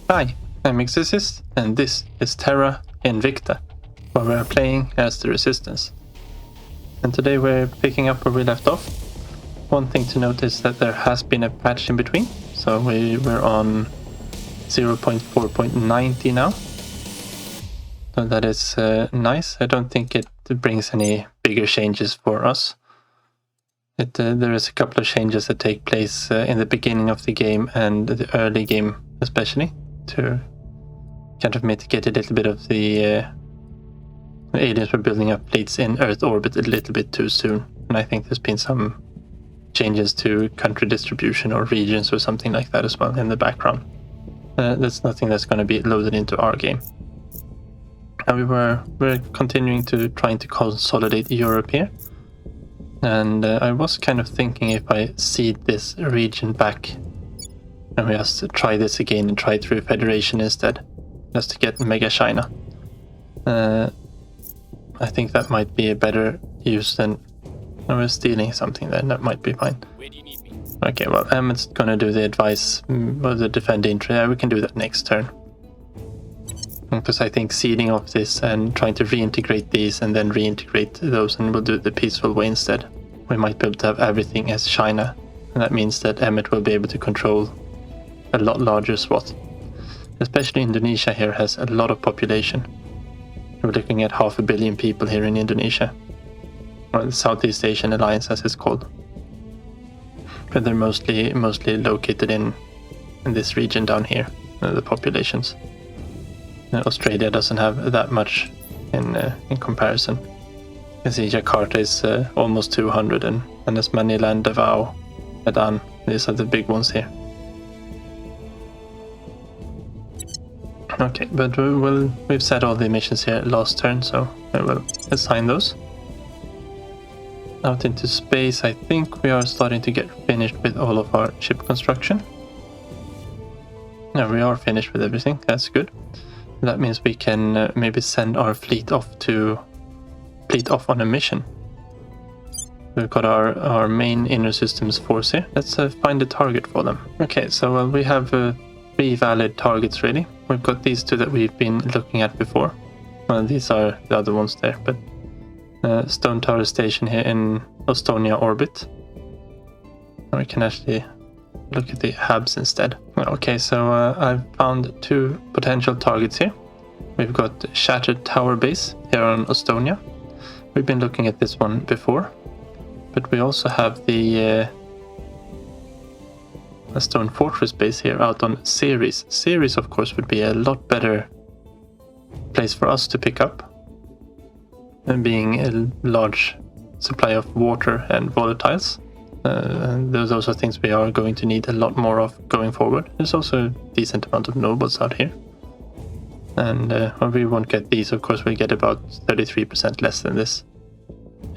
Hi, I'm Exorcist, and this is Terra Invicta, where we are playing as the Resistance. And today we're picking up where we left off. One thing to note is that there has been a patch in between, so we're on 0.4.90 now. So that is nice. I don't think it brings any bigger changes for us. There is a couple of changes that take place in the beginning of the game and the early game especially, to kind of mitigate a little bit of the aliens were building up fleets in Earth orbit a little bit too soon. And I think there's been some changes to country distribution or regions or something like that as well in the background. That's nothing that's going to be loaded into our game. And we're continuing to trying to consolidate Europe here. And I was kind of thinking if I cede this region back and we just try this again and try through Federation instead, just to get Mega China. I think that might be a better use than we're stealing something then. That might be fine. Where do you need me? Okay, well, Emmett's gonna do the advice or the defend entry. Yeah, we can do that next turn. Because I think seeding off this and trying to reintegrate these and then reintegrate those, and we'll do it the peaceful way instead. We might be able to have everything as China, and that means that Emmett will be able to control a lot larger swath. Especially Indonesia here has a lot of population. We're looking at 500 million people here in Indonesia, or the Southeast Asian Alliance as it's called. But they're mostly located in this region down here, the populations. Australia doesn't have that much in comparison. You can see Jakarta is almost 200, and as Manila, Davao, Medan, these are the big ones here. Okay, but we've set all the missions here last turn, so I will assign those. Out into space, I think we are starting to get finished with all of our ship construction. Now we are finished with everything, that's good. That means we can maybe send our fleet off on a mission. We've got our main inner systems force here. Let's find a target for them. Okay, so we have 3 valid targets really. We've got these 2 that we've been looking at before. Well, these are the other ones there, but Stone Tower Station here in Estonia orbit. And we can actually look at the hubs instead. Okay, so I've found 2 potential targets here. We've got Shattered Tower Base here on Estonia. We've been looking at this one before, but we also have the Stone Fortress base here out on Ceres. Ceres, of course, would be a lot better place for us to pick up, and being a large supply of water and volatiles. Those are things we are going to need a lot more of going forward. There's also a decent amount of nobles out here. And well, we won't get these, of course. We get about 33% less than this.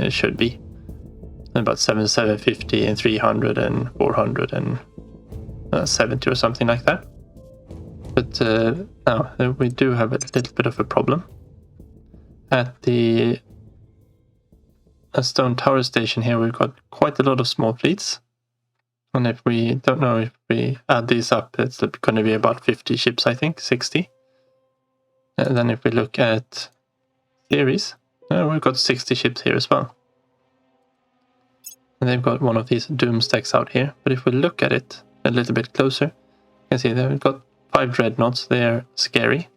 It should be. About 750 and 300 and 400 and 70 or something like that. But now we do have a little bit of a problem. At the Stone Tower Station here, we've got quite a lot of small fleets. And if we don't know, if we add these up, it's going to be about 50 ships, I think, 60. And then if we look at Ceres, we've got 60 ships here as well. And they've got one of these doom stacks out here. But if we look at it a little bit closer, you can see they've got 5 dreadnoughts. They're scary.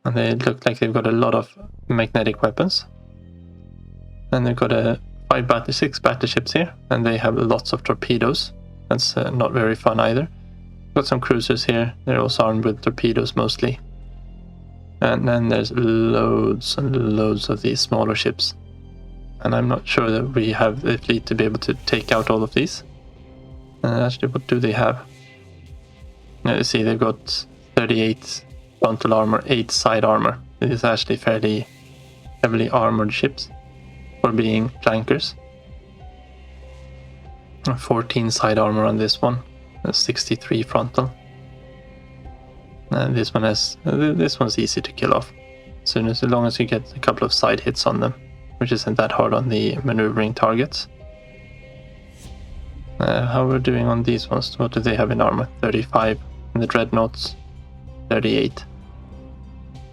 And they look like they've got a lot of magnetic weapons. And they've got 6 battleships here, and they have lots of torpedoes. That's not very fun either. Got some cruisers here. They're also armed with torpedoes mostly. And then there's loads and loads of these smaller ships. And I'm not sure that we have the fleet to be able to take out all of these. Actually, what do they have? Now you see they've got 38 frontal armor, 8 side armor. These is actually fairly heavily armored ships for being flankers. 14 side armor on this one, 63 frontal. And this one's easy to kill off, as long as you get a couple of side hits on them, which isn't that hard on the maneuvering targets. How we're doing on these ones? What do they have in armor? 35 in the dreadnoughts, 38.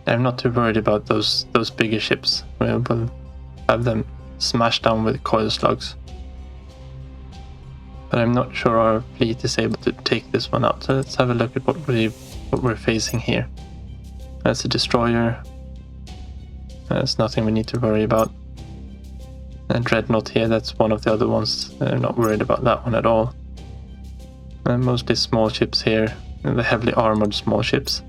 I'm not too worried about those bigger ships. We'll have them smashed down with coil slugs. But I'm not sure our fleet is able to take this one out. So let's have a look at what we're facing here. That's a destroyer. That's nothing we need to worry about. And Dreadnought here, that's one of the other ones. I'm not worried about that one at all. And mostly small ships here, the heavily armored small ships.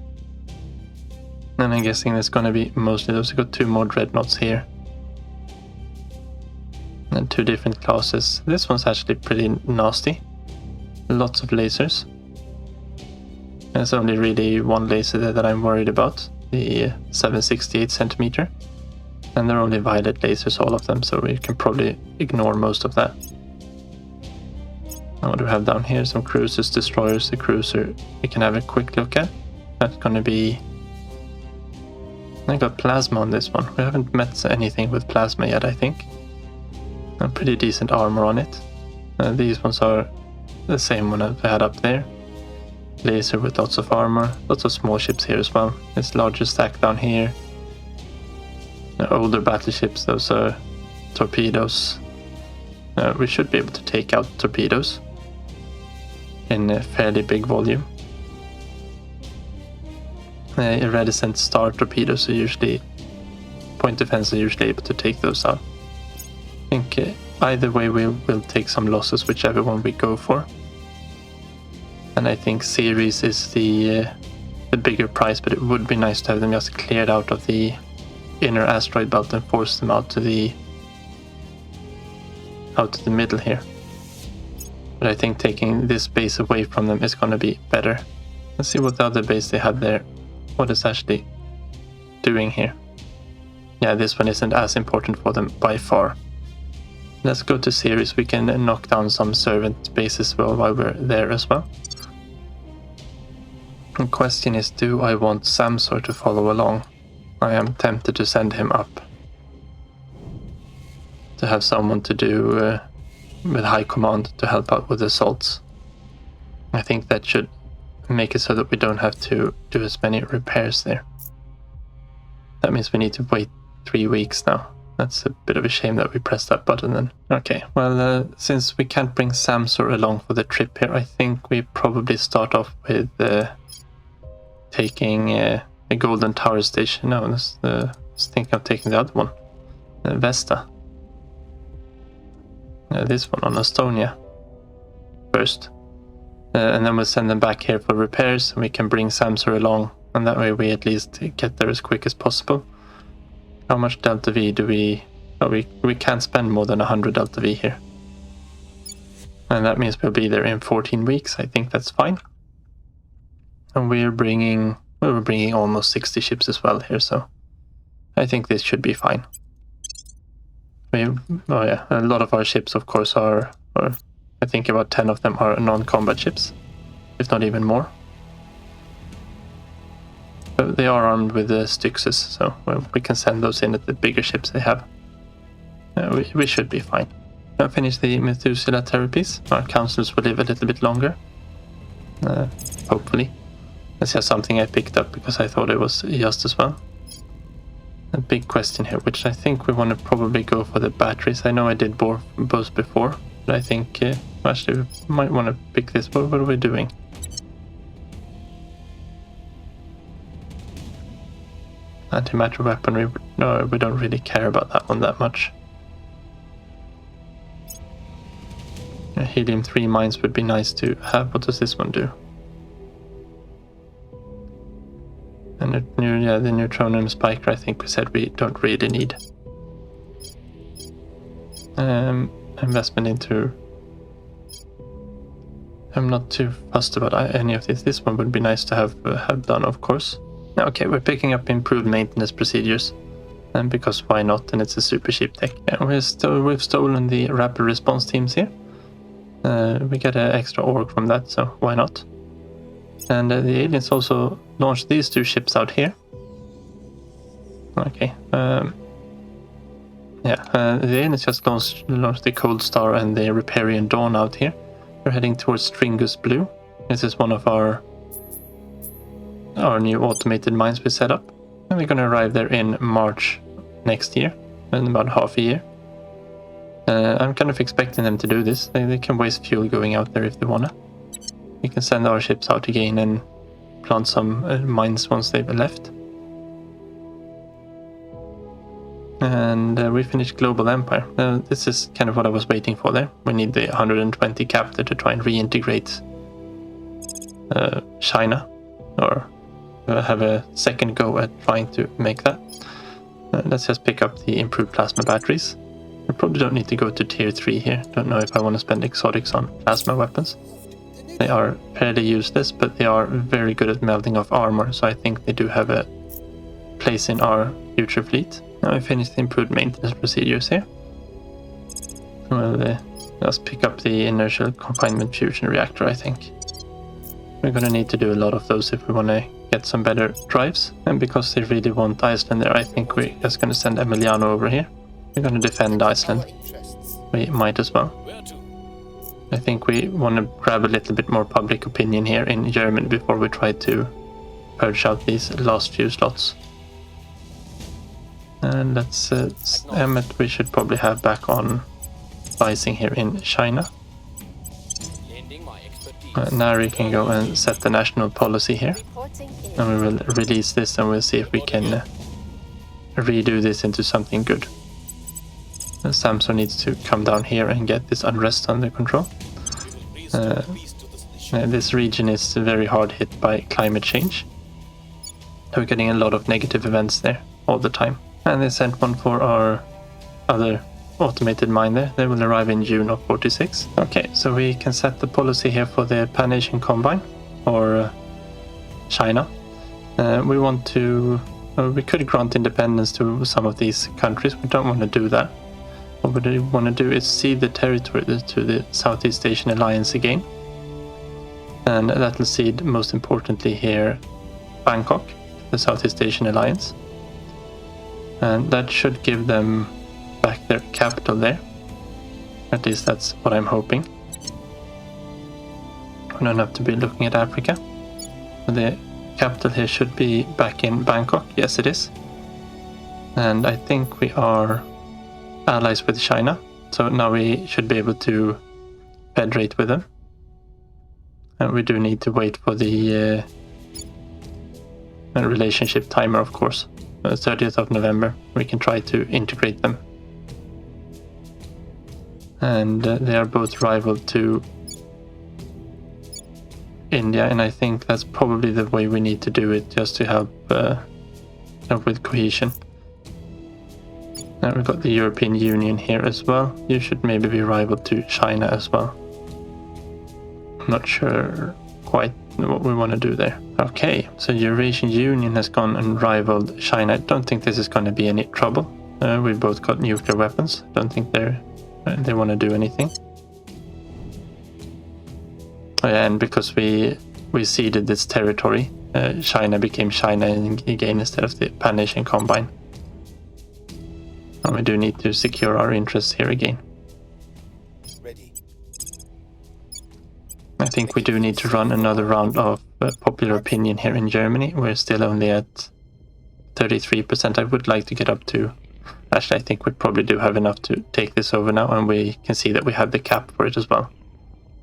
And I'm guessing there's going to be mostly those. We've got 2 more Dreadnoughts here. And 2 different classes. This one's actually pretty nasty. Lots of lasers. There's only really one laser there that I'm worried about. The 768 centimeter. And they're only violet lasers, all of them, so we can probably ignore most of that. And what do we have down here? Some cruisers, destroyers, the cruiser we can have a quick look at. That's going to be... I got plasma on this one. We haven't met anything with plasma yet, I think. And pretty decent armor on it. These ones are the same one as I had up there. Laser with lots of armor. Lots of small ships here as well. This larger stack down here. Older battleships, those are torpedoes. We should be able to take out torpedoes in a fairly big volume. Iridescent star torpedoes are usually, point defense are usually able to take those out. I think either way we will take some losses, whichever one we go for. And I think series is the bigger price, but it would be nice to have them just cleared out of the inner asteroid belt and force them out to the middle here. But I think taking this base away from them is going to be better. Let's see what the other base they had there, what it's actually doing here. Yeah, this one isn't as important for them by far. Let's go to series. We can knock down some servant bases while we're there as well. The question is, do I want Samsor to follow along? I am tempted to send him up. To have someone to do with high command to help out with assaults. I think that should make it so that we don't have to do as many repairs there. That means we need to wait 3 weeks now. That's a bit of a shame that we pressed that button then. Okay, well, since we can't bring Samsor along for the trip here, I think we probably start off with taking a Golden Tower Station. No, I was thinking of taking the other one, Vesta. This one on Estonia first. And then we'll send them back here for repairs, and we can bring Samsor along, and that way we at least get there as quick as possible. How much Delta V do we... Oh, we can't spend more than 100 Delta V here. And that means we'll be there in 14 weeks. I think that's fine. And we're bringing almost 60 ships as well here, so I think this should be fine. Oh yeah, a lot of our ships, of course, are I think about 10 of them are non-combat ships, if not even more. But they are armed with Styxes, so we can send those in at the bigger ships they have. We should be fine. Now finish the Methuselah therapies. Our councils will live a little bit longer. Hopefully. That's just something I picked up because I thought it was just as well. A big question here, which I think we want to probably go for the batteries. I know I did both before, but I think actually we might want to pick this. What are we doing? Antimatter weaponry. No, we don't really care about that one that much. Helium-3 mines would be nice to have. What does this one do? And the neutronium spiker, I think we said we don't really need. Investment into... I'm not too fussed about any of this. This one would be nice to have done, of course. Okay, we're picking up improved maintenance procedures. And because why not? And it's a super cheap tech. Yeah, we've stolen the rapid response teams here. We get an extra org from that, so why not? And the aliens also launched these 2 ships out here. Okay. The aliens just launched the Cold Star and the Riparian Dawn out here. We're heading towards Stringus Blue. This is one of our our new automated mines we set up. And we're going to arrive there in March next year, in about half a year. I'm kind of expecting them to do this. They can waste fuel going out there if they wanna. We can send our ships out again and plant some mines once they've left. And we finished Global Empire. This is kind of what I was waiting for there. We need the 120 captor to try and reintegrate China, or have a second go at trying to make that. Let's just pick up the improved plasma batteries. We probably don't need to go to tier 3 here. Don't know if I want to spend exotics on plasma weapons. They are fairly useless, but they are very good at melting off armor, so I think they do have a place in our future fleet. Now we finished the improved maintenance procedures here. Well, let's pick up the inertial confinement fusion reactor, I think. We're going to need to do a lot of those if we want to get some better drives. And because they really want Iceland there, I think we're just going to send Emiliano over here. We're going to defend Iceland. We might as well. I think we want to grab a little bit more public opinion here in Germany before we try to purge out these last few slots. And let's Emmet we should probably have back on rising here in China. Now we can go and set the national policy here. And we will release this and we'll see if we can redo this into something good. Samson needs to come down here and get this unrest under control. This region is very hard hit by climate change. We're getting a lot of negative events there all the time. And they sent one for our other automated mine there. They will arrive in June of 46. Okay, so we can set the policy here for the Pan-Asian Combine, or China. We want to... we could grant independence to some of these countries. We don't want to do that. What we want to do is cede the territory to the Southeast Asian Alliance again. And that will cede, most importantly here, Bangkok, the Southeast Asian Alliance. And that should give them back their capital there. At least that's what I'm hoping. We don't have to be looking at Africa. The capital here should be back in Bangkok. Yes, it is. And I think we are allies with China, so now we should be able to federate with them. And we do need to wait for the relationship timer, of course. 30th of November, we can try to integrate them. And they are both rival to India, and I think that's probably the way we need to do it, just to help with cohesion. Now we've got the European Union here as well. You should maybe be rival to China as well. I'm not sure quite what we want to do there. Okay, so Eurasian Union has gone and rivaled China. I don't think this is going to be any trouble. We've both got nuclear weapons. I don't think they want to do anything. And because we ceded this territory, China became China again instead of the Pan-Asian Combine. And we do need to secure our interests here again. Ready. I think we do need to run another round of popular opinion here in Germany. We're still only at 33%. I would like to get up to... Actually, I think we probably do have enough to take this over now, and we can see that we have the cap for it as well.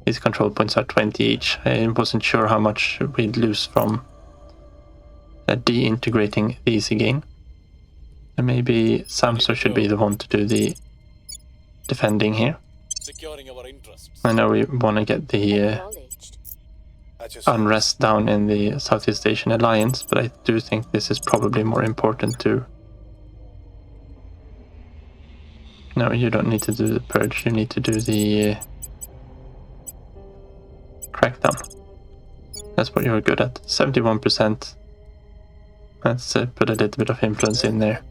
These control points are 20 each. I wasn't sure how much we'd lose from de-integrating these again. And maybe Samso should be the one to do the defending here. Securing our interests. I know we want to get the unrest down in the Southeast Asian Alliance, but I do think this is probably more important to... No, you don't need to do the purge, you need to do the crackdown. That's what you're good at. 71%. Let's put a little bit of influence in there.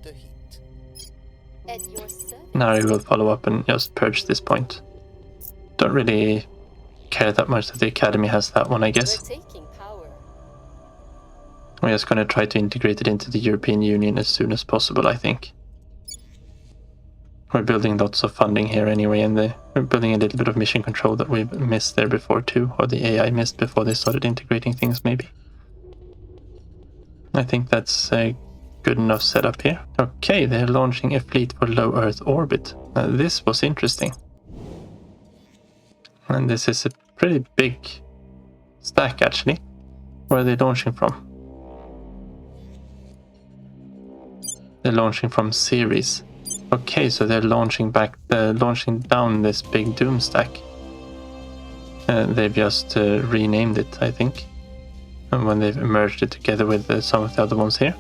Now I will follow up and just purge this point. Don't really care that much that the Academy has that one, I guess. We're just going to try to integrate it into the European Union as soon as possible, I think. We're building lots of funding here anyway, and we're building a little bit of mission control that we've missed there before too, or the AI missed before they started integrating things maybe. I think that's a good enough setup here. Okay, they're launching a fleet for low Earth orbit. This was interesting. And this is a pretty big stack actually. Where are they launching from? They're launching from Ceres. Okay, so they're launching down this big Doom stack. They've just renamed it, I think. And when they've merged it together with some of the other ones here.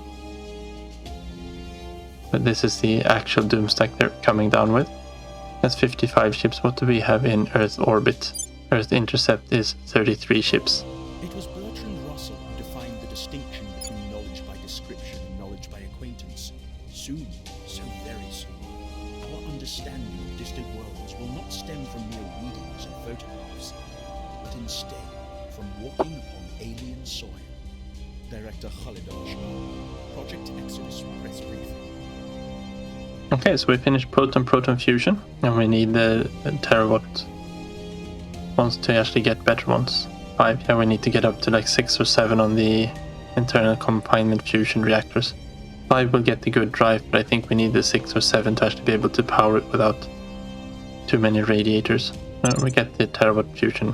But this is the actual Doom stack they're coming down with. That's 55 ships. What do we have in Earth orbit? Earth intercept is 33 ships. It was Bertrand Russell who defined the distinction between knowledge by description and knowledge by acquaintance. Soon, so very soon, our understanding of distant worlds will not stem from mere readings and photographs, but instead from walking upon alien soil. Director Holiday, Project Exodus press briefing. Okay, so we finished proton fusion, and we need the terawatt ones to actually get better ones. 5, yeah, we need to get up to like 6 or 7 on the internal confinement fusion reactors. 5 will get the good drive, but I think we need the 6 or 7 to actually be able to power it without too many radiators. We get the terawatt fusion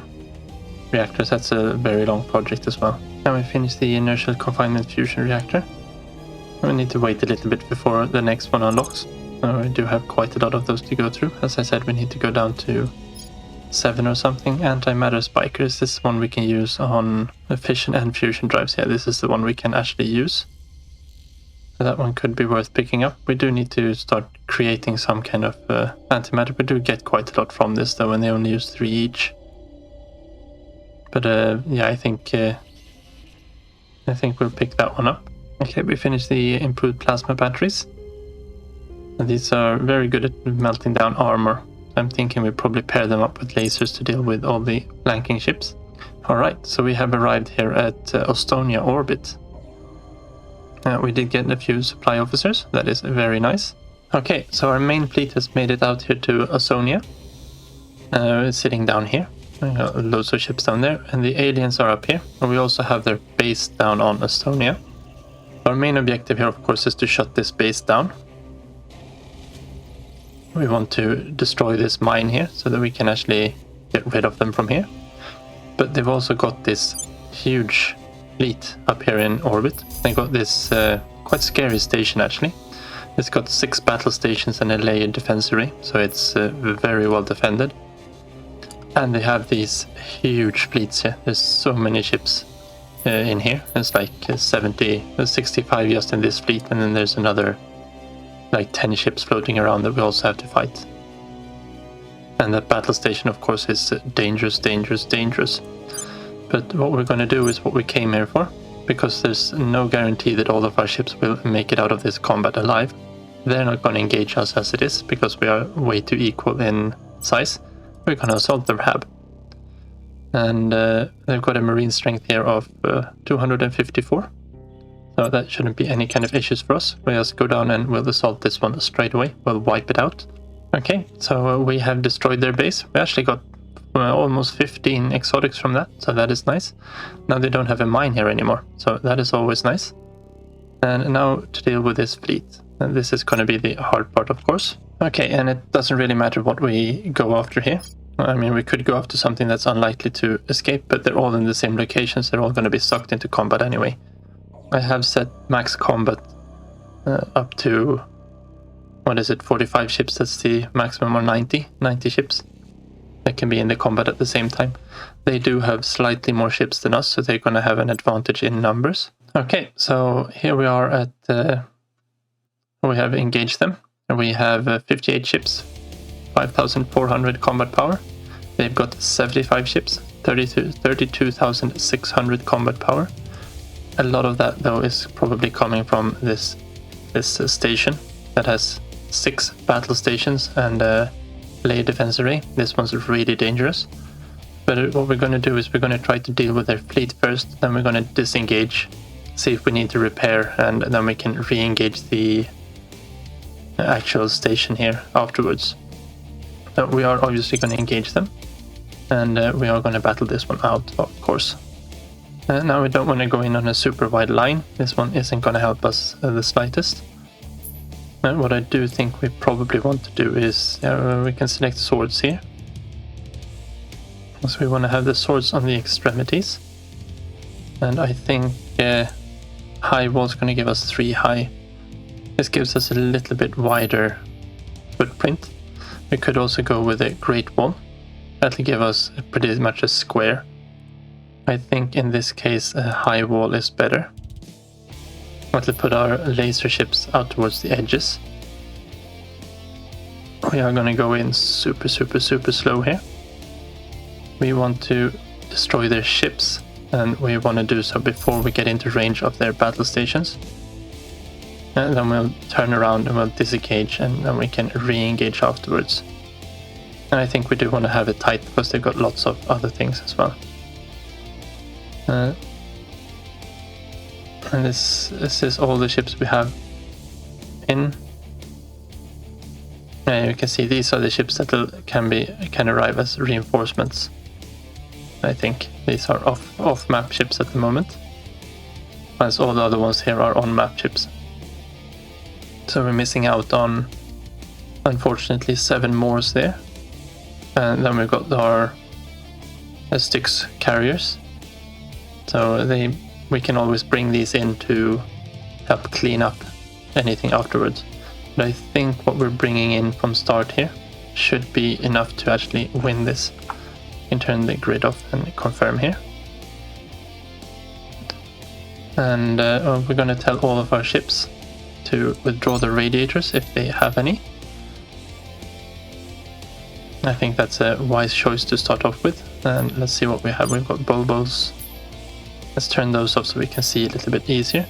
reactors. That's a very long project as well. And we finish the inertial confinement fusion reactor. We need to wait a little bit before the next one unlocks. We do have quite a lot of those to go through. As I said, we need to go down to 7 or something. Antimatter spikers, this is one we can use on the fission and fusion drives. Yeah, this is the one we can actually use. So that one could be worth picking up. We do need to start creating some kind of antimatter. We do get quite a lot from this though, and they only use 3 each. But yeah, I think we'll pick that one up. Okay, we finished the improved plasma batteries. And these are very good at melting down armor. I'm thinking we probably pair them up with lasers to deal with all the flanking ships. Alright, so we have arrived here at Estonia orbit. We did get a few supply officers, that is very nice. Okay, so our main fleet has made it out here to Estonia. Sitting down here. We got loads of ships down there, and the aliens are up here. And we also have their base down on Estonia. Our main objective here, of course, is to shut this base down. We want to destroy this mine here so that we can actually get rid of them from here. But they've also got this huge fleet up here in orbit. They got this quite scary station actually. It's got 6 battle stations and a layered defense array, so it's very well defended. And they have these huge fleets here. There's so many ships in here. It's like 65 just in this fleet, and then there's another like 10 ships floating around that we also have to fight. And that battle station, of course, is dangerous. But what we're going to do is what we came here for, because there's no guarantee that all of our ships will make it out of this combat alive. They're not going to engage us as it is, because we are way too equal in size. We're going to assault their hab. And they've got a marine strength here of 254. So that shouldn't be any kind of issues for us. We'll just go down and we'll assault this one straight away. We'll wipe it out. Okay, so we have destroyed their base. We actually got almost 15 exotics from that, so that is nice. Now they don't have a mine here anymore, so that is always nice. And now to deal with this fleet. And this is going to be the hard part, of course. Okay, and it doesn't really matter what we go after here. I mean, we could go after something that's unlikely to escape, but they're all in the same locations. They're all going to be sucked into combat anyway. I have set max combat up to, what is it, 45 ships. That's the maximum, or 90 ships that can be in the combat at the same time. They do have slightly more ships than us, so they're going to have an advantage in numbers. Okay, so here we are at, we have engaged them. And we have 58 ships, 5,400 combat power. They've got 75 ships, 32,600 combat power. A lot of that, though, is probably coming from this station that has 6 battle stations and a layer defense array. This one's really dangerous. But what we're going to do is we're going to try to deal with their fleet first, then we're going to disengage, see if we need to repair, and then we can re-engage the actual station here afterwards. We are obviously going to engage them, and we are going to battle this one out, of course. Now we don't want to go in on a super wide line. This one isn't going to help us the slightest. What I do think we probably want to do is we can select swords here. So we want to have the swords on the extremities. And I think high wall is going to give us 3 high. This gives us a little bit wider footprint. We could also go with a great wall. That'll give us pretty much a square. I think in this case a high wall is better. We'll put our laser ships out towards the edges. We are going to go in super slow here. We want to destroy their ships, and we want to do so before we get into range of their battle stations. And then we'll turn around and we'll disengage, and then we can re-engage afterwards. And I think we do want to have it tight because they've got lots of other things as well. And this is all the ships we have in. You can see these are the ships that can arrive as reinforcements. I think these are off-map ships at the moment, whereas all the other ones here are on-map ships. So we're missing out on, unfortunately, 7 Moors there. And then we've got our Styx carriers. So we can always bring these in to help clean up anything afterwards. But I think what we're bringing in from start here should be enough to actually win this. We can turn the grid off and confirm here. And we're going to tell all of our ships to withdraw the radiators if they have any. I think that's a wise choice to start off with. And let's see what we have. We've got bulbos. Let's turn those off so we can see a little bit easier.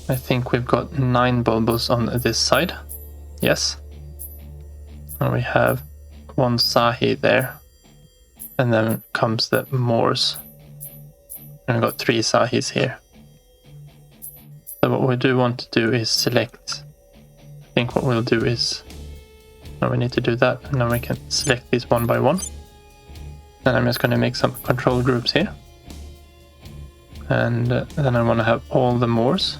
I think we've got 9 bulbos on this side. Yes. And we have 1 Sahi there. And then comes the Moors. And we've got 3 Sahis here. So what we do want to do is select. I think what we'll do is... Now we need to do that, and then we can select these one by one. And I'm just going to make some control groups here. And then I want to have all the Moors.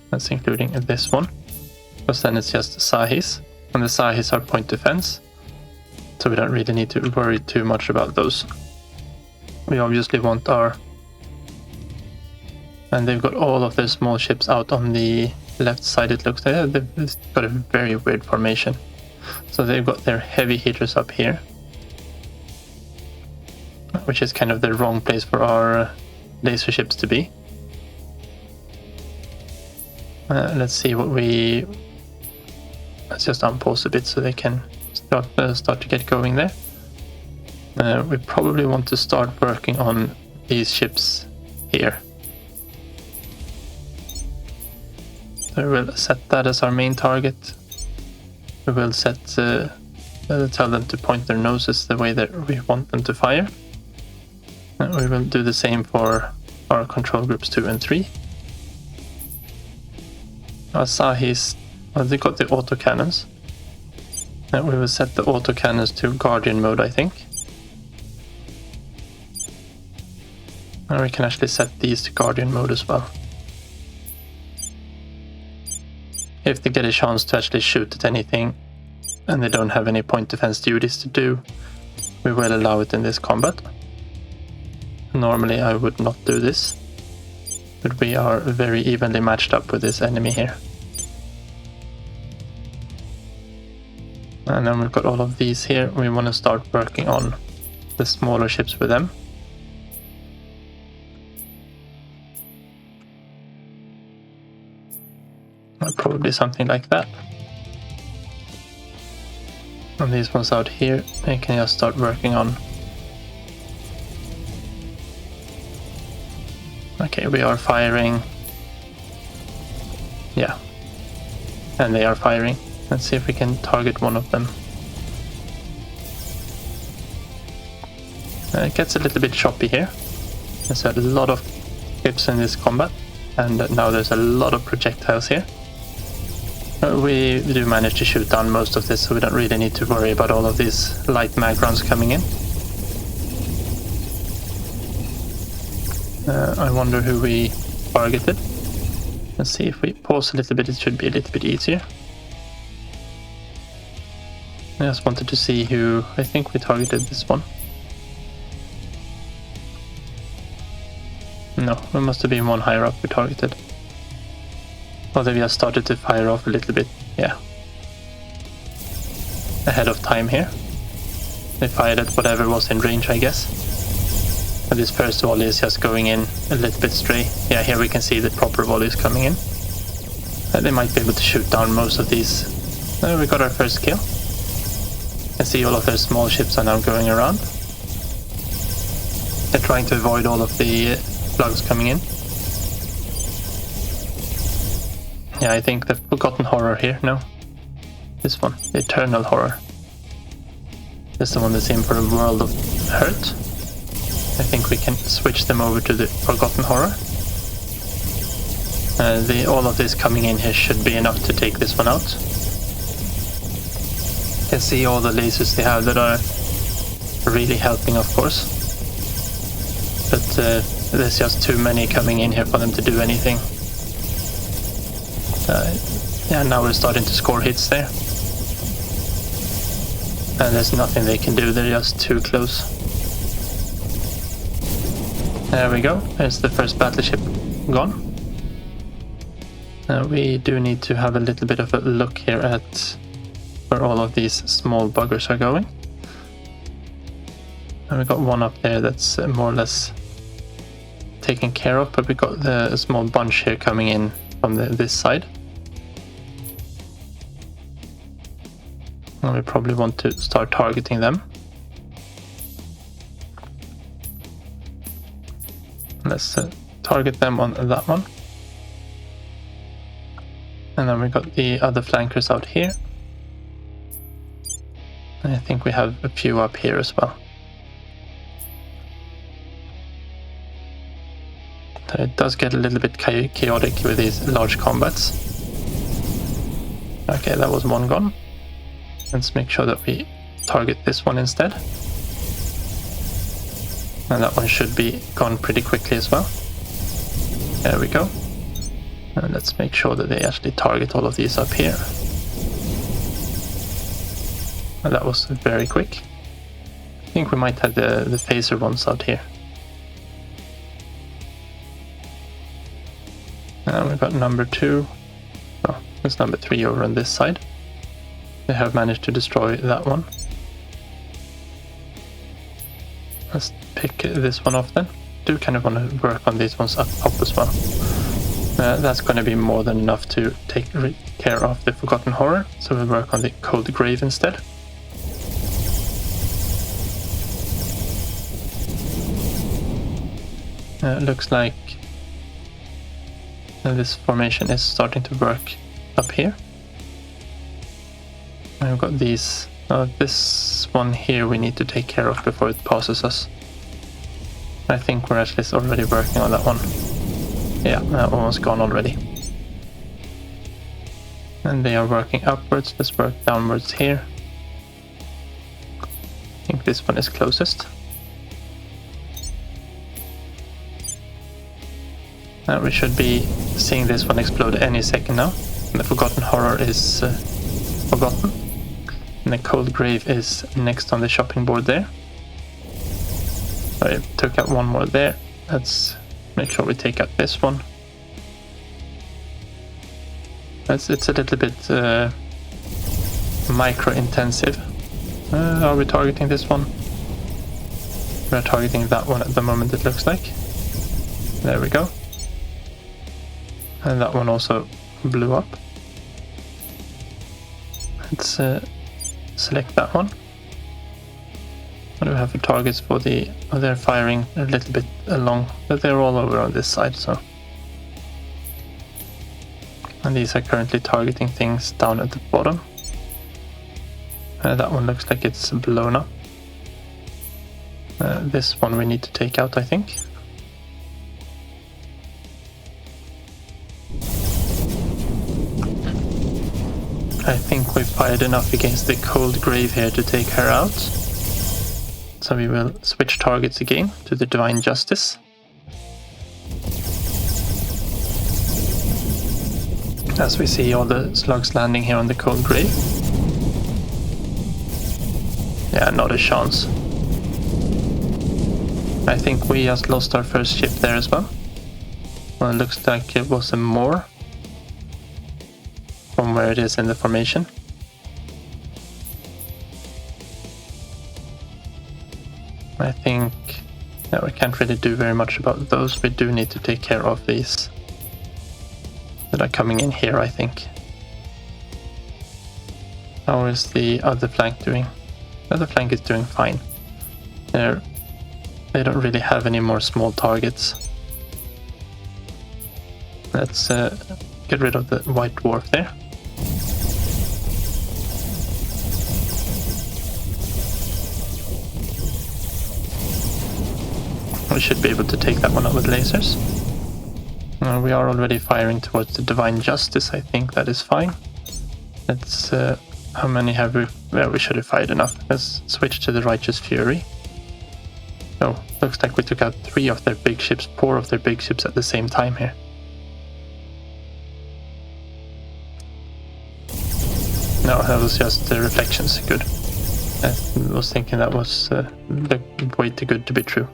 That's including this one. Because then it's just Sahis. And the Sahis are point defense. So we don't really need to worry too much about those. We obviously want our... And they've got all of their small ships out on the left side, it looks like. They've got a very weird formation. So they've got their heavy hitters up here, which is kind of the wrong place for our laser ships to be. Let's see what we... Let's just unpause a bit so they can start to get going there. We probably want to start working on these ships here. So we'll set that as our main target. We will set tell them to point their noses the way that we want them to fire. We will do the same for our control groups 2 and 3. Our Sahis, they got the autocannons. We will set the autocannons to Guardian mode, I think. And we can actually set these to Guardian mode as well. If they get a chance to actually shoot at anything and they don't have any point defense duties to do, we will allow it in this combat. Normally I would not do this, but we are very evenly matched up with this enemy here. And then we've got all of these here. We want to start working on the smaller ships with them. Probably something like that. And these ones out here, I can just start working on. Okay, we are firing. Yeah. And they are firing. Let's see if we can target one of them. It gets a little bit choppy here. There's a lot of ships in this combat. And now there's a lot of projectiles here. We do manage to shoot down most of this, so we don't really need to worry about all of these light mag rounds coming in. I wonder who we targeted. Let's see, if we pause a little bit, it should be a little bit easier. I just wanted to see who... I think we targeted this one. No, there must have been one higher up we targeted. Oh, they just started to fire off a little bit, yeah. Ahead of time here. They fired at whatever was in range, I guess. But this first volley is just going in a little bit stray. Yeah, here we can see the proper volleys coming in. They might be able to shoot down most of these. We got our first kill. You can see all of their small ships are now going around. They're trying to avoid all of the slugs coming in. Yeah, I think the Forgotten Horror here, no. This one, the Eternal Horror. This is the one that's in for a World of Hurt. I think we can switch them over to the Forgotten Horror. All of this coming in here should be enough to take this one out. You can see all the lasers they have that are really helping, of course. But there's just too many coming in here for them to do anything. Yeah, now we're starting to score hits there. And there's nothing they can do, they're just too close. There we go, there's the first battleship gone. We do need to have a little bit of a look here at where all of these small buggers are going. And we got one up there that's more or less taken care of, but we got a small bunch here coming in from this side. And we probably want to start targeting them. Let's target them on that one. And then we got the other flankers out here. And I think we have a few up here as well. It does get a little bit chaotic with these large combats. Okay, that was one gone. Let's make sure that we target this one instead. And that one should be gone pretty quickly as well. There we go. And let's make sure that they actually target all of these up here. And that was very quick. I think we might have the phaser ones out here. And we've got number 2. Oh, it's number 3 over on this side. They have managed to destroy that one. Let's pick this one off then. Do kind of want to work on these ones up as well. That's going to be more than enough to take care of the Forgotten Horror, so we'll work on the Cold Grave instead. Looks like this formation is starting to work up here. I've got these. This one here we need to take care of before it passes us. I think we're at least already working on that one. Yeah, that one was gone already. And they are working upwards. Let's work downwards here. I think this one is closest. We should be seeing this one explode any second now. And the Forgotten Horror is forgotten. And the Cold Grave is next on the shopping board there. I took out one more there. Let's make sure we take out this one. It's a little bit micro-intensive. Are we targeting this one? We're targeting that one at the moment, it looks like. There we go. And that one also blew up. Let's select that one. What do we have for targets for the... Oh, they're firing a little bit along, but they're all over on this side, so... And these are currently targeting things down at the bottom. That one looks like it's blown up. This one we need to take out, I think. I think we fired enough against the Cold Grave here to take her out. So we will switch targets again to the Divine Justice. As we see all the slugs landing here on the cold grave. Yeah, not a chance. I think we just lost our first ship there as well. Well, it looks like it was a more from where it is in the formation. I think we can't really do very much about those. We do need to take care of these that are coming in here, I think. How is the other flank doing? The other flank is doing fine. They don't really have any more small targets. Let's get rid of the white dwarf there. We should be able to take that one out with lasers. We are already firing towards the Divine Justice. I think that is fine. Let's... how many have we... Well, we should have fired enough. Let's switch to the Righteous Fury. Oh, looks like we took out 3 of their big ships, 4 of their big ships at the same time here. No, that was just the reflections. Good. I was thinking that was way too good to be true.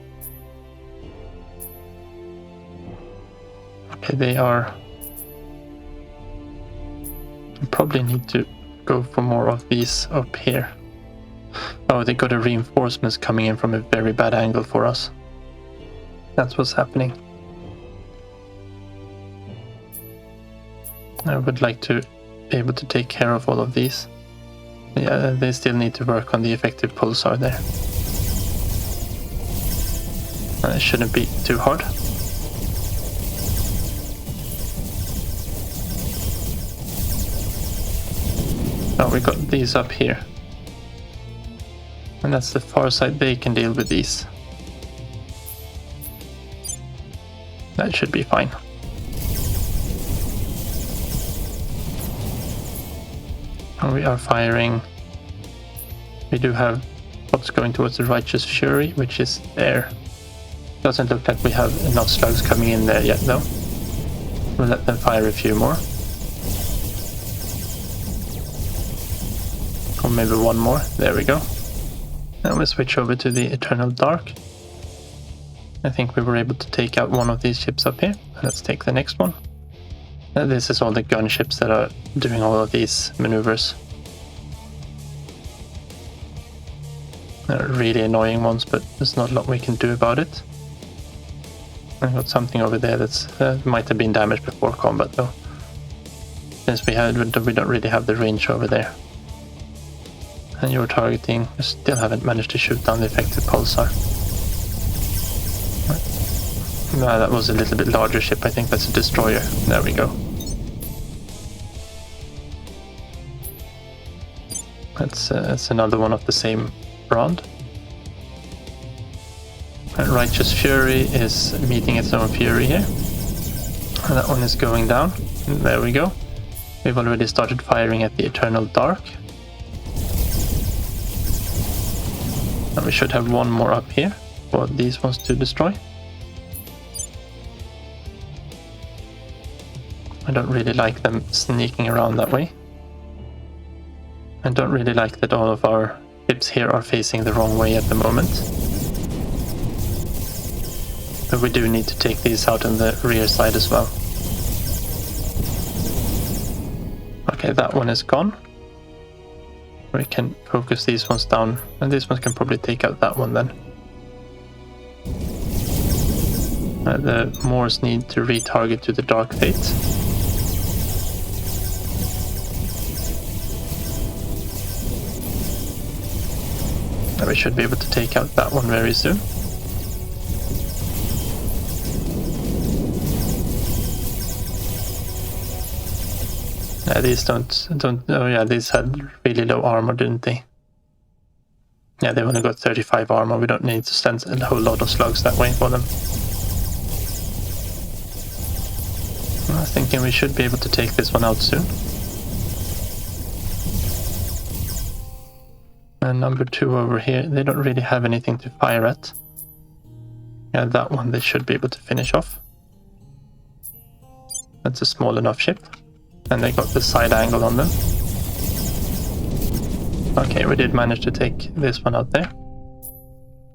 Okay, they are... We probably need to go for more of these up here. Oh, they got a reinforcements coming in from a very bad angle for us. That's what's happening. I would like to be able to take care of all of these. Yeah, they still need to work on the effective pulsar there. It shouldn't be too hard. Oh, we got these up here. And that's the far side, they can deal with these. That should be fine. And we are firing. We do have what's going towards the Righteous Fury, which is there. Doesn't look like we have enough slugs coming in there yet though. We'll let them fire a few more. Or maybe one more. There we go. Now we switch over to the Eternal Dark. I think we were able to take out one of these ships up here. Let's take the next one. This is all the gunships that are doing all of these maneuvers. They're really annoying ones, but there's not a lot we can do about it. I got something over there that's might have been damaged before combat though. Since we don't really have the range over there. And you're targeting, you still haven't managed to shoot down the effective pulsar. No, that was a little bit larger ship, I think that's a destroyer. There we go. That's another one of the same brand. And Righteous Fury is meeting its own fury here. And that one is going down. There we go. We've already started firing at the Eternal Dark. And we should have one more up here for these ones to destroy. I don't really like them sneaking around that way. I don't really like that all of our ships here are facing the wrong way at the moment. But we do need to take these out on the rear side as well. Okay, that one is gone. We can focus these ones down, and these ones can probably take out that one then. The Moors need to retarget to the Dark Fate. And we should be able to take out that one very soon. These don't, oh yeah, these had really low armor, didn't they? Yeah, they only got 35 armor, we don't need to send a whole lot of slugs that way for them. I was thinking we should be able to take this one out soon. And number 2 over here, they don't really have anything to fire at. Yeah, that one they should be able to finish off. That's a small enough ship. And they got the side angle on them. Okay, we did manage to take this one out there.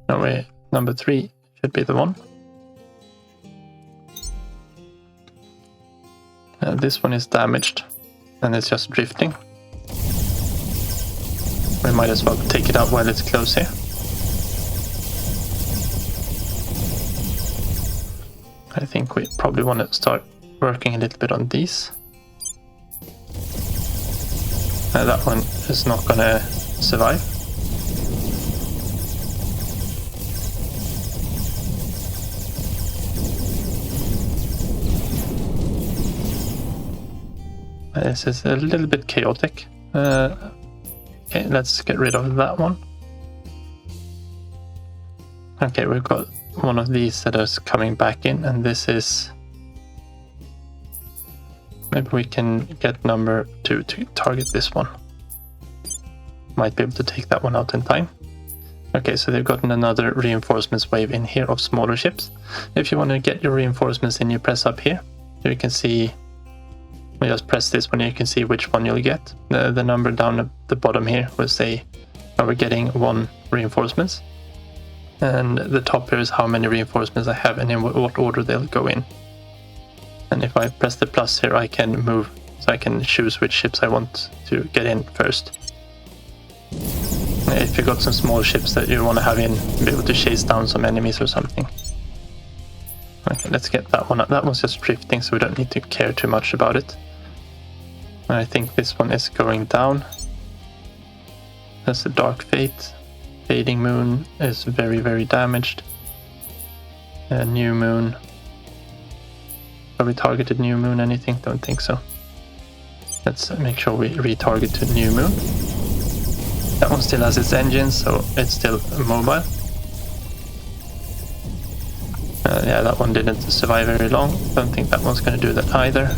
No way, number 3 should be the one. This one is damaged and it's just drifting. We might as well take it out while it's close here. I think we probably want to start working a little bit on these. That one is not gonna survive. This is a little bit chaotic. Okay, let's get rid of that one. Okay, we've got one of these that is coming back in, and this is... Maybe we can get number 2 to target this one. Might be able to take that one out in time. Okay, so they've gotten another reinforcements wave in here of smaller ships. If you want to get your reinforcements in, you press up here. You can see... We just press this one, you can see which one you'll get. The number down at the bottom here will say we're getting 1 reinforcements. And the top here is how many reinforcements I have and in what order they'll go in. And if I press the plus here, I can move, so I can choose which ships I want to get in first. If you got some small ships that you want to have in, be able to chase down some enemies or something. Okay, let's get that one up. That one's just drifting, so we don't need to care too much about it. I think this one is going down. That's the Dark Fate. Fading Moon is very, very damaged. New Moon. Have we targeted New Moon anything? Don't think so. Let's make sure we retarget to New Moon. That one still has its engine, so it's still mobile. Yeah, that one didn't survive very long. Don't think that one's going to do that either.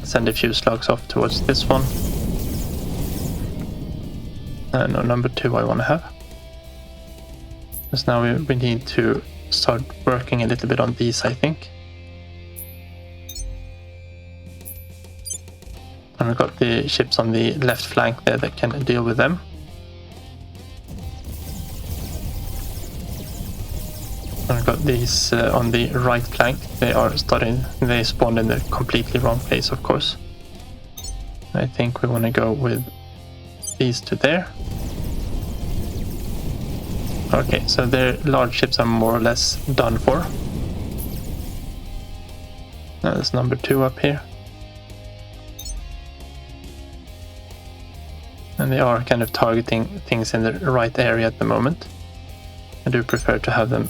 Send a few slugs off towards this one. No, number 2 I want to have. Because now we need to start working a little bit on these, I think. And we've got the ships on the left flank there that can deal with them. And we've got these on the right flank. They spawned in the completely wrong place, of course. I think we want to go with these 2 there. Okay, so their large ships are more or less done for. Now there's number 2 up here. And they are kind of targeting things in the right area at the moment. I do prefer to have them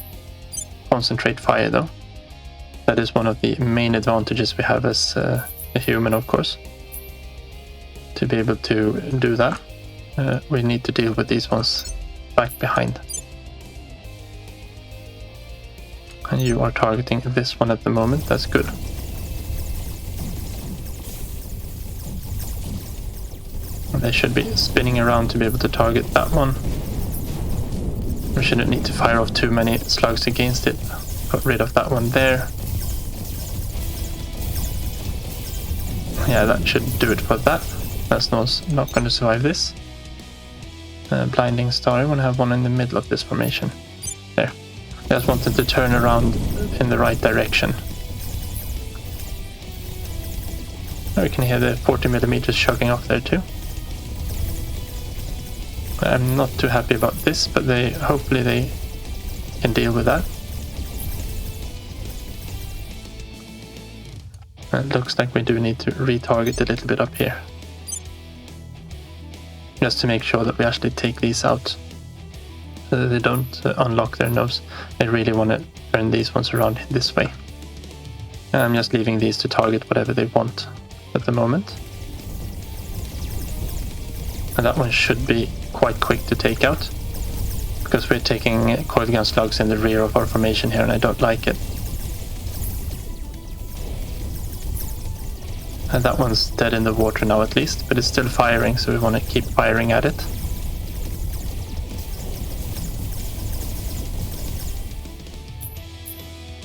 concentrate fire though. That is one of the main advantages we have as a human, of course. To be able to do that, we need to deal with these ones back behind. And you are targeting this one at the moment, that's good. They should be spinning around to be able to target that one. We shouldn't need to fire off too many slugs against it. Got rid of that one there. Yeah, that should do it for that. That's not going to survive this. Blinding Star, I want to have one in the middle of this formation. There. Just wanted to turn around in the right direction. We can hear the 40mm chugging off there too. I'm not too happy about this, but hopefully they can deal with that. It looks like we do need to retarget a little bit up here. Just to make sure that we actually take these out. So that they don't unlock their nose. They really want to turn these ones around this way. I'm just leaving these to target whatever they want at the moment. And that one should be quite quick to take out. Because we're taking coil gun slugs in the rear of our formation here and I don't like it. And that one's dead in the water now at least, but it's still firing, so we want to keep firing at it.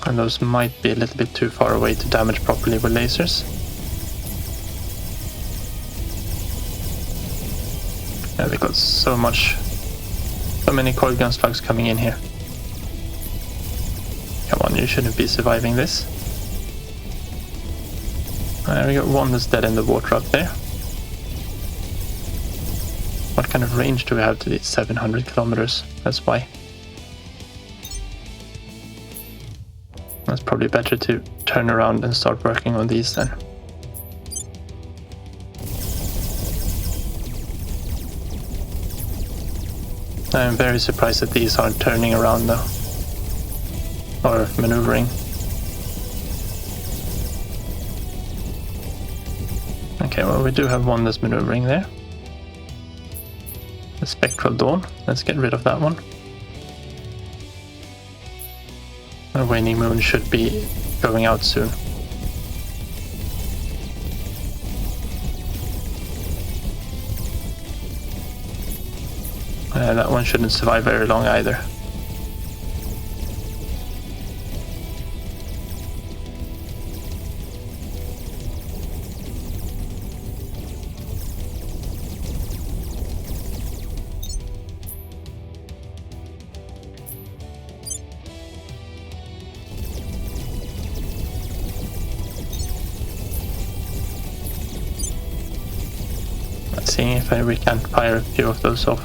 And those might be a little bit too far away to damage properly with lasers. Yeah, they got so many coil gun slugs coming in here. Come on, you shouldn't be surviving this. We got one that's dead in the water up there. What kind of range do we have to these? 700 kilometers, that's why. It's probably better to turn around and start working on these then. I'm very surprised that these aren't turning around though. Or maneuvering. Okay, well we do have one that's maneuvering there. The Spectral Dawn. Let's get rid of that one. The waning moon should be going out soon. That one shouldn't survive very long either. Let's see if we can fire a few of those off.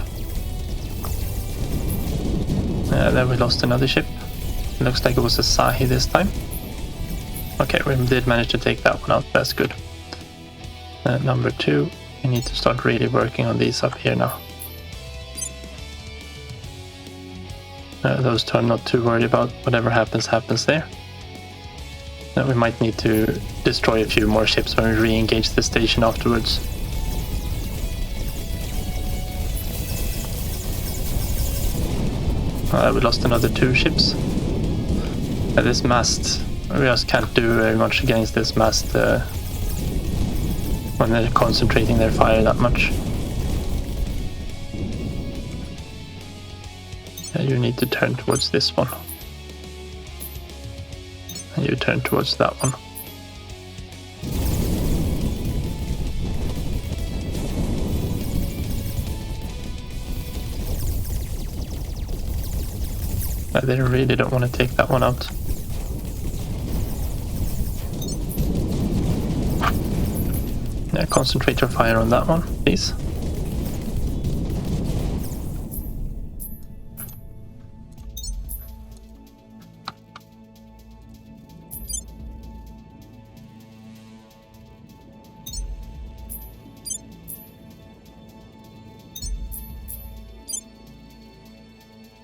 There we lost another ship. It looks like it was a Sahi this time. Okay, we did manage to take that one out, that's good. Number 2, we need to start really working on these up here now. Those two I'm not too worried about, whatever happens, happens there. We might need to destroy a few more ships when we re-engage the station afterwards. We lost another 2 ships. This mast, we just can't do very much against this mast when they're concentrating their fire that much. You need to turn towards this one. And you turn towards that one. They really don't want to take that one out. Yeah, concentrate your fire on that one, please.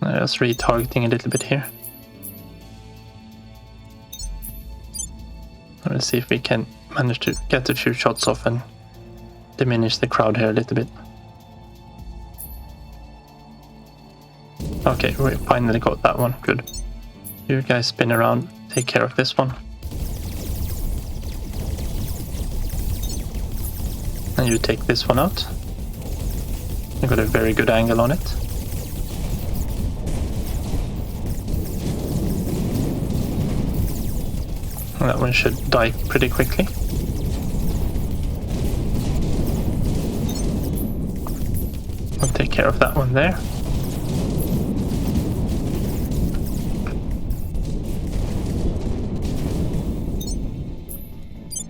Just retargeting a little bit here. Let's see if we can manage to get a few shots off and diminish the crowd here a little bit. Okay, we finally got that one. Good. You guys spin around, take care of this one. And you take this one out. You got a very good angle on it. That one should die pretty quickly. I'll take care of that one there.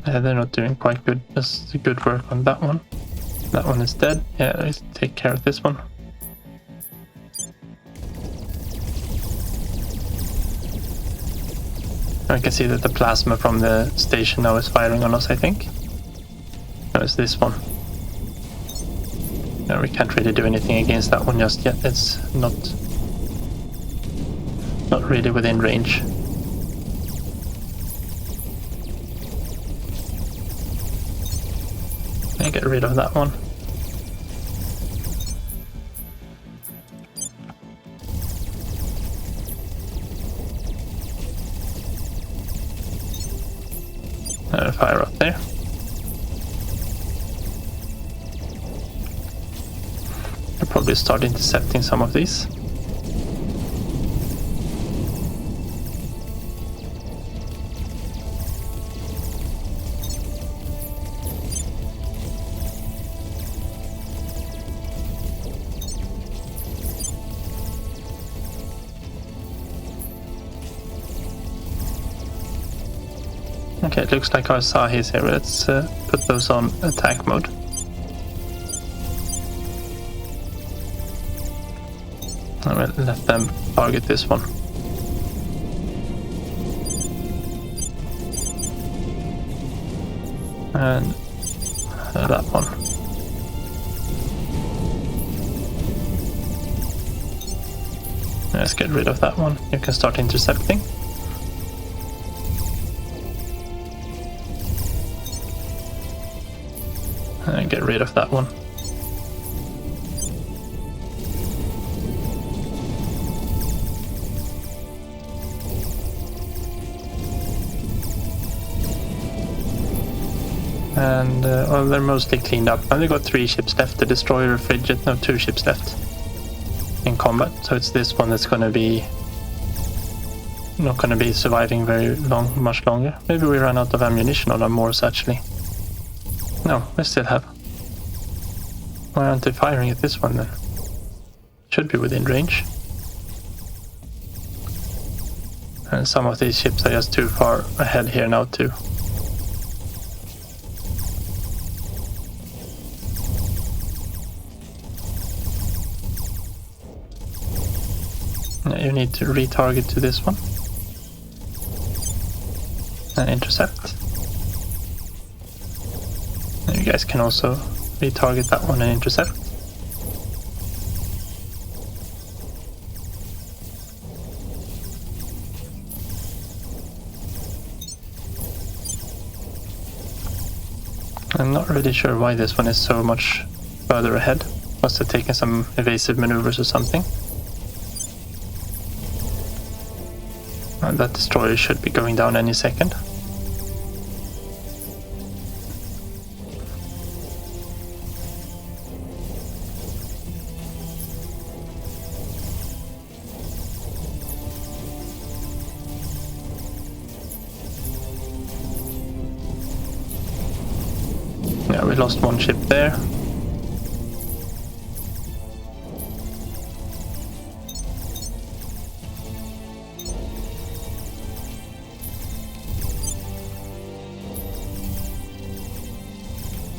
They're not doing quite good. Just good work on that one. That one is dead. Yeah, let's take care of this one. I can see that the plasma from the station now is firing on us, I think. No, it's this one. No, we can't really do anything against that one just yet. It's not really within range. I get rid of that one. Fire up there. I'll probably start intercepting some of these. Okay, it looks like our Sahis here. Let's put those on attack mode. I will let them target this one. And that one. Let's get rid of that one. You can start intercepting. And get rid of that one. And well, they're mostly cleaned up. And they got 3 ships left: the destroyer, frigate. No, 2 ships left in combat. So it's this one that's going to be not going to be surviving much longer. Maybe we ran out of ammunition on our Moors actually. No, we still have. Why aren't they firing at this one then? Should be within range. And some of these ships are just too far ahead here now too. You need to retarget to this one and intercept. And you guys can also retarget that one and intercept. I'm not really sure why this one is so much further ahead. Must have taken some evasive maneuvers or something. And that destroyer should be going down any second. Yeah, we lost one ship there.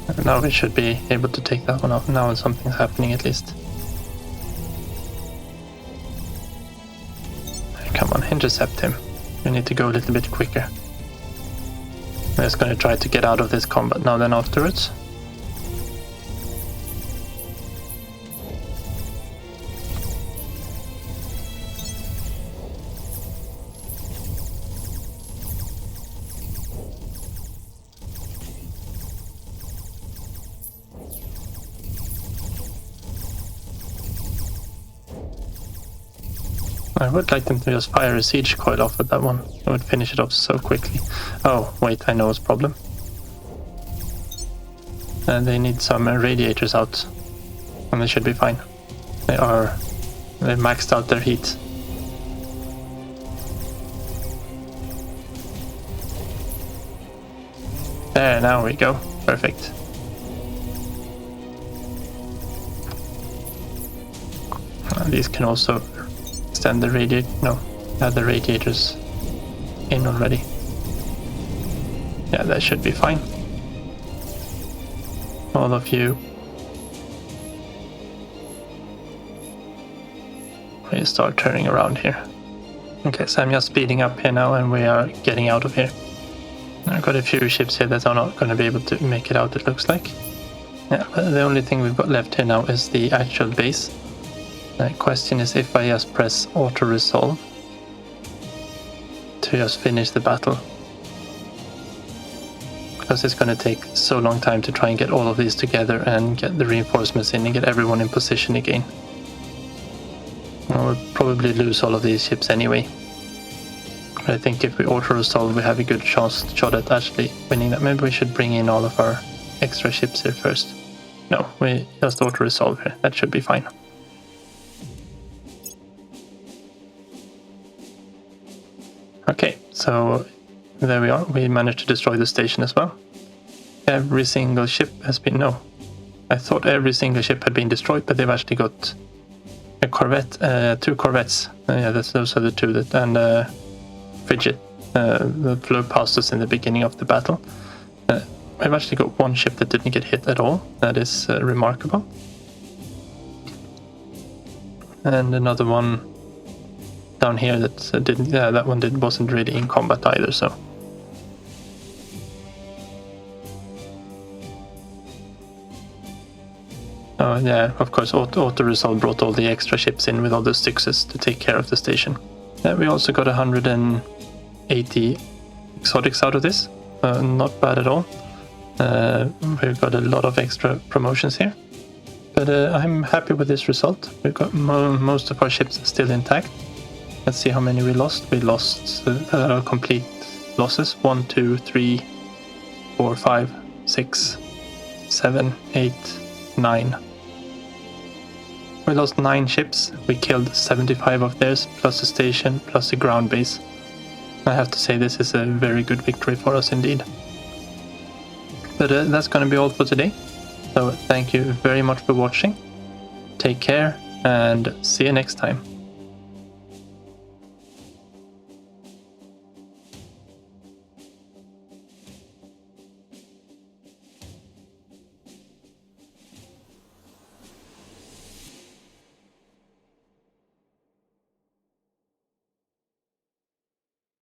And now we should be able to take that one off. Now something's happening at least. Come on, intercept him. We need to go a little bit quicker. We're just going to try to get out of this combat now then afterwards. I would like them to just fire a siege coil off at that one. It would finish it off so quickly. Oh, wait, I know what's problem. They need some radiators out. And they should be fine. They maxed out their heat. There, now we go. Perfect. These can also extend the the radiators in already. Yeah, that should be fine. All of you. We start turning around here. Okay, so I'm just speeding up here now and we are getting out of here. I've got a few ships here that are not going to be able to make it out, it looks like. Yeah, but the only thing we've got left here now is the actual base. The question is if I just press auto resolve to just finish the battle, because it's going to take so long time to try and get all of these together and get the reinforcements in and get everyone in position again. We'll probably lose all of these ships anyway, but I think if we auto resolve we have a good shot at actually winning that. Maybe we should bring in all of our extra ships here first. No, we just auto resolve here, that should be fine. Okay, so there we are. We managed to destroy the station as well. Every single ship has been... No. I thought every single ship had been destroyed, but they've actually got a corvette, 2 corvettes. Yeah, those are the 2 that... And frigate. flew past us in the beginning of the battle. I've actually got one ship that didn't get hit at all. That is remarkable. And another one down here that didn't. Yeah, that one wasn't really in combat either. So. Oh yeah, of course, auto-resolve brought all the extra ships in with all the Styxes to take care of the station. We also got 180 exotics out of this. Not bad at all. We've got a lot of extra promotions here. But I'm happy with this result. We've got most of our ships still intact. Let's see how many we lost. We lost complete losses. 1, 2, 3, 4, 5, 6, 7, 8, 9. We lost 9 ships. We killed 75 of theirs, plus a station, plus a ground base. I have to say this is a very good victory for us indeed. But that's going to be all for today. So thank you very much for watching. Take care and see you next time.